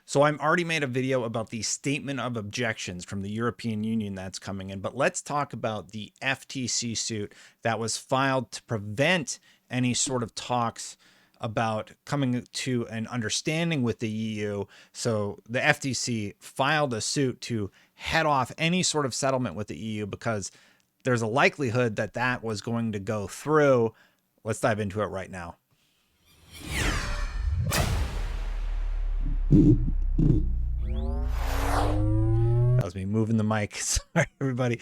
So I'm already made a video about the statement of objections from the European Union that's coming in, but let's talk about the FTC suit that was filed to prevent any sort of talks about coming to an understanding with the EU. So the FTC filed a suit to head off any sort of settlement with the EU because there's a likelihood that that was going to go through. Let's dive into it right now. That was me moving the mic. Sorry, everybody.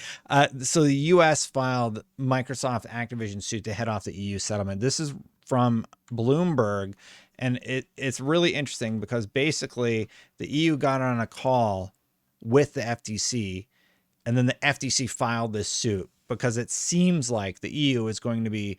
So the U.S. filed Microsoft Activision suit to head off the EU settlement. This is from Bloomberg, and it's really interesting because basically the EU got on a call with the FTC, and then the FTC filed this suit because it seems like the EU is going to be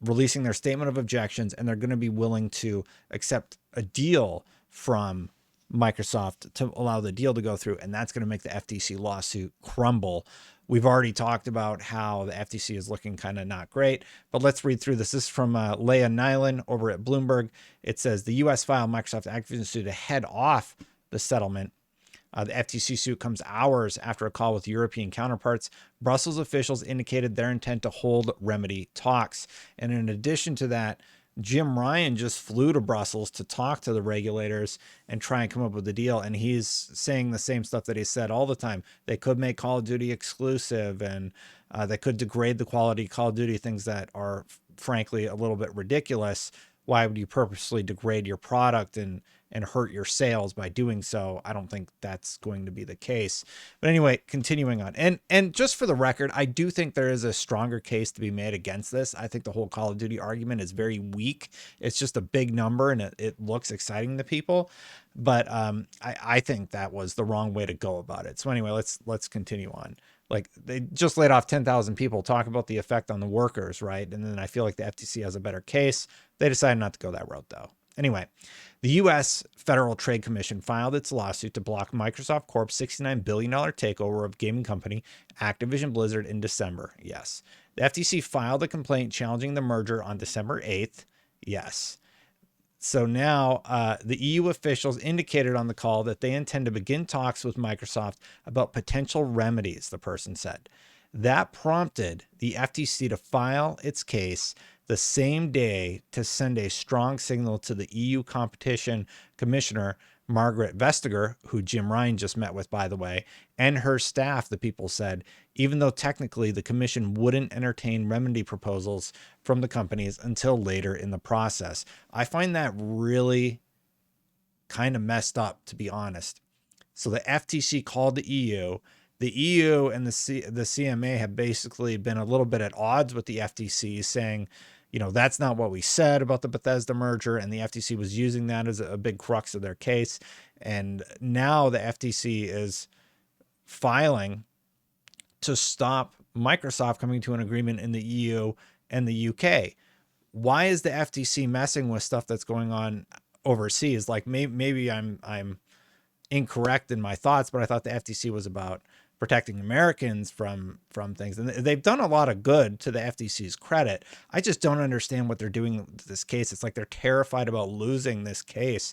releasing their statement of objections, and they're going to be willing to accept a deal from Microsoft to allow the deal to go through, and that's going to make the FTC lawsuit crumble. We've already talked about how the FTC is looking kind of not great, but let's read through this. This is from Lina Khan over at Bloomberg. It says the U.S. filed Microsoft Activision suit to head off the settlement. The FTC suit comes hours after a call with European counterparts. Brussels officials indicated their intent to hold remedy talks. And in addition to that, Jim Ryan just flew to Brussels to talk to the regulators and try and come up with a deal. And he's saying the same stuff that he said all the time. They could make Call of Duty exclusive, and they could degrade the quality of Call of Duty, things that are frankly a little bit ridiculous. Why would you purposely degrade your product and hurt your sales by doing so? I don't think that's going to be the case. But anyway, continuing on. And just for the record, I do think there is a stronger case to be made against this. I think the whole Call of Duty argument is very weak. It's just a big number and it looks exciting to people. But I think that was the wrong way to go about it. So anyway, let's continue on. Like, they just laid off 10,000 people. Talk about the effect on the workers, right? And then I feel like the FTC has a better case. They decided not to go that route, though. Anyway, the U.S. Federal Trade Commission filed its lawsuit to block Microsoft Corp's $69 billion takeover of gaming company Activision Blizzard in December. Yes. The FTC filed a complaint challenging the merger on December 8th. Yes. So now the EU officials indicated on the call that they intend to begin talks with Microsoft about potential remedies, the person said. That prompted the FTC to file its case the same day to send a strong signal to the EU competition commissioner, Margaret Vestager, who Jim Ryan just met with, by the way, and her staff, the people said, even though technically the commission wouldn't entertain remedy proposals from the companies until later in the process. I find that really kind of messed up, to be honest. So the FTC called the EU. The EU and the CMA have basically been a little bit at odds with the FTC, saying, you know, that's not what we said about the Bethesda merger, and the FTC was using that as a big crux of their case. And now the FTC is filing to stop Microsoft coming to an agreement in the EU and the UK. Why is the FTC messing with stuff that's going on overseas? Like, maybe I'm incorrect in my thoughts, but I thought the FTC was about protecting Americans from things. And they've done a lot of good, to the FTC's credit. I just don't understand what they're doing with this case. It's like they're terrified about losing this case.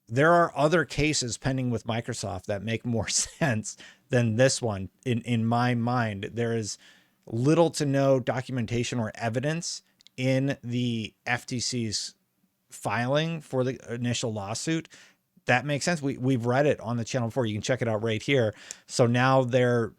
There are other cases pending with Microsoft that make more sense than this one. In my mind, there is little to no documentation or evidence in the FTC's filing for the initial lawsuit. That makes sense. We've read it on the channel before. You can check it out right here. So now they're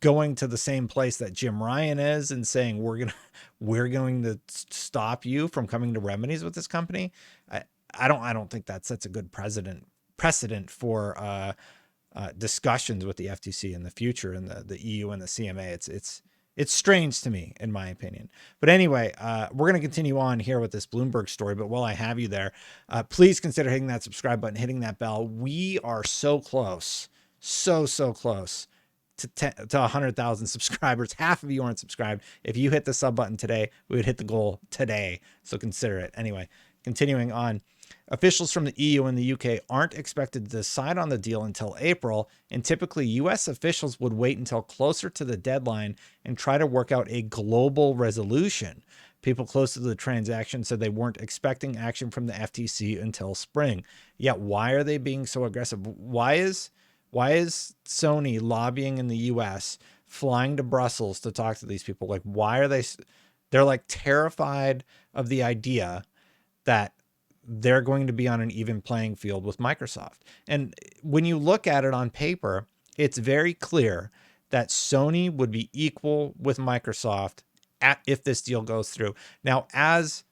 going to the same place that Jim Ryan is and saying, we're going to stop you from coming to remedies with this company. I don't think that sets a good precedent for discussions with the FTC in the future, and the EU and the CMA. It's strange to me, in my opinion. But anyway, we're going to continue on here with this Bloomberg story. But while I have you there, please consider hitting that subscribe button, hitting that bell. We are so close, so close to 100,000 subscribers. Half of you aren't subscribed. If you hit the sub button today, we would hit the goal today. So consider it. Anyway, continuing on. Officials from the EU and the UK aren't expected to decide on the deal until April, and typically US officials would wait until closer to the deadline and try to work out a global resolution People close to the transaction said they weren't expecting action from the FTC until spring. Yet why are they being so aggressive? Why is Sony lobbying in the US, flying to Brussels to talk to these people? Like, why are they're like terrified of the idea that they're going to be on an even playing field with Microsoft. And when you look at it on paper, it's very clear that Sony would be equal with Microsoft if this deal goes through. Now, as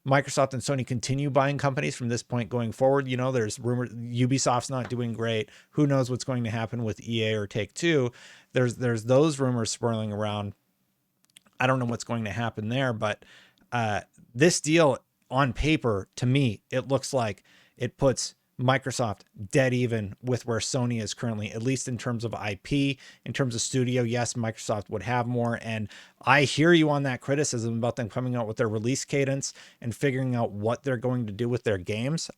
Microsoft and Sony continue buying companies from this point going forward, you know, there's rumors Ubisoft's not doing great. Who knows what's going to happen with EA or Take-Two? There's those rumors swirling around. I don't know what's going to happen there, but this deal on paper, to me, it looks like it puts Microsoft dead even with where Sony is currently, at least in terms of IP, in terms of studio. Yes, Microsoft would have more. And I hear you on that criticism about them coming out with their release cadence and figuring out what they're going to do with their games.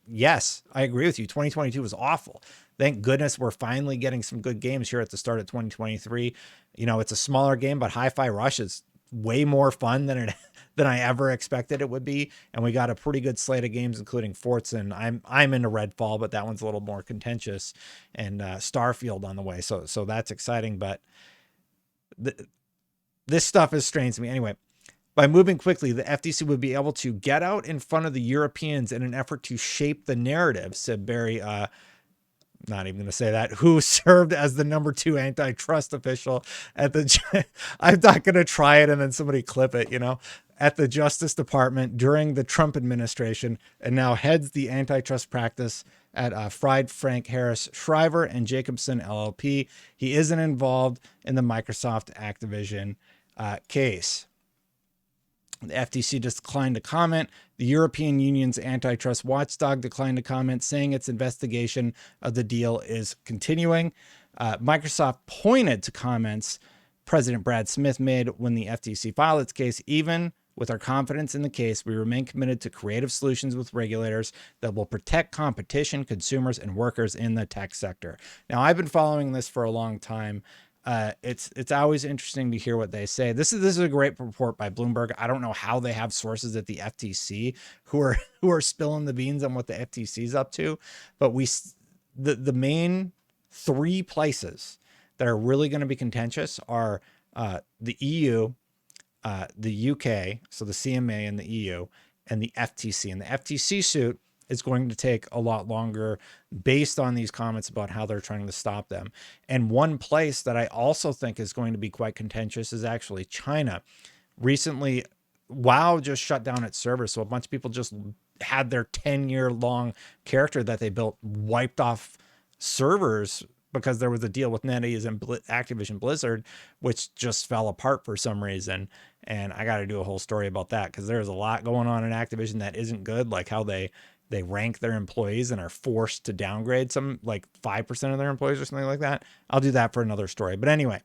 Yes, I agree with you. 2022 was awful. Thank goodness we're finally getting some good games here at the start of 2023. You know, it's a smaller game, but Hi-Fi Rush is way more fun than I ever expected it would be. And we got a pretty good slate of games, including Forza. And I'm into Redfall, but that one's a little more contentious, and Starfield on the way. So that's exciting. But this stuff is strange to me. Anyway, by moving quickly, the FTC would be able to get out in front of the Europeans in an effort to shape the narrative, said Barry, not even going to say that, who served as the #2 antitrust official at the, I'm not going to try it and then somebody clip it, you know, at the Justice Department during the Trump administration, and now heads the antitrust practice at Fried Frank Harris Shriver and Jacobson LLP. He isn't involved in the Microsoft Activision case. The FTC declined to comment. The European Union's antitrust watchdog declined to comment, saying its investigation of the deal is continuing. Microsoft pointed to comments President Brad Smith made when the FTC filed its case. Even with our confidence in the case, we remain committed to creative solutions with regulators that will protect competition, consumers, and workers in the tech sector. Now, I've been following this for a long time. It's always interesting to hear what they say. This is a great report by Bloomberg. I don't know how they have sources at the FTC who are spilling the beans on what the FTC is up to, but the main three places that are really going to be contentious are the EU, the UK, so the CMA and the EU, and the FTC. And the FTC suit is going to take a lot longer based on these comments about how they're trying to stop them. And one place that I also think is going to be quite contentious is actually China. Recently, WoW just shut down its servers, so a bunch of people just had their 10-year-long character that they built wiped off servers because there was a deal with NetEase and Activision Blizzard, which just fell apart for some reason. And I got to do a whole story about that because there's a lot going on in Activision that isn't good, like how they rank their employees and are forced to downgrade some, like 5% of their employees or something like that. I'll do that for another story. But anyway,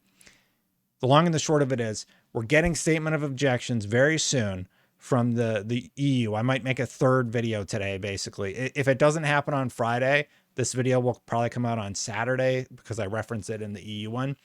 the long and the short of it is we're getting statement of objections very soon from the EU. I might make a third video today, basically. If it doesn't happen on Friday, this video will probably come out on Saturday because I reference it in the EU one.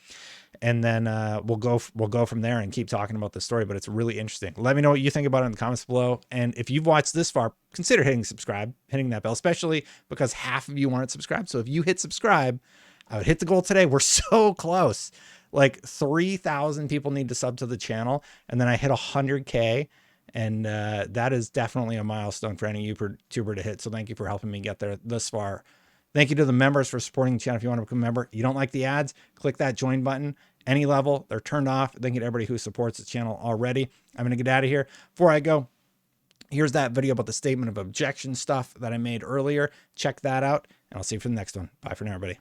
And then we'll go from there and keep talking about the story. But it's really interesting. Let me know what you think about it in the comments below. And if you've watched this far, consider hitting subscribe, hitting that bell, especially because half of you weren't subscribed. So if you hit subscribe, I would hit the goal today. We're so close. Like 3,000 people need to sub to the channel. And then I hit 100K. And that is definitely a milestone for any YouTuber to hit. So thank you for helping me get there this far. Thank you to the members for supporting the channel. If you want to become a member, you don't like the ads, click that join button. Any level, they're turned off. Thank you to everybody who supports the channel already. I'm going to get out of here. Before I go, here's that video about the statement of objection stuff that I made earlier. Check that out, and I'll see you for the next one. Bye for now, everybody.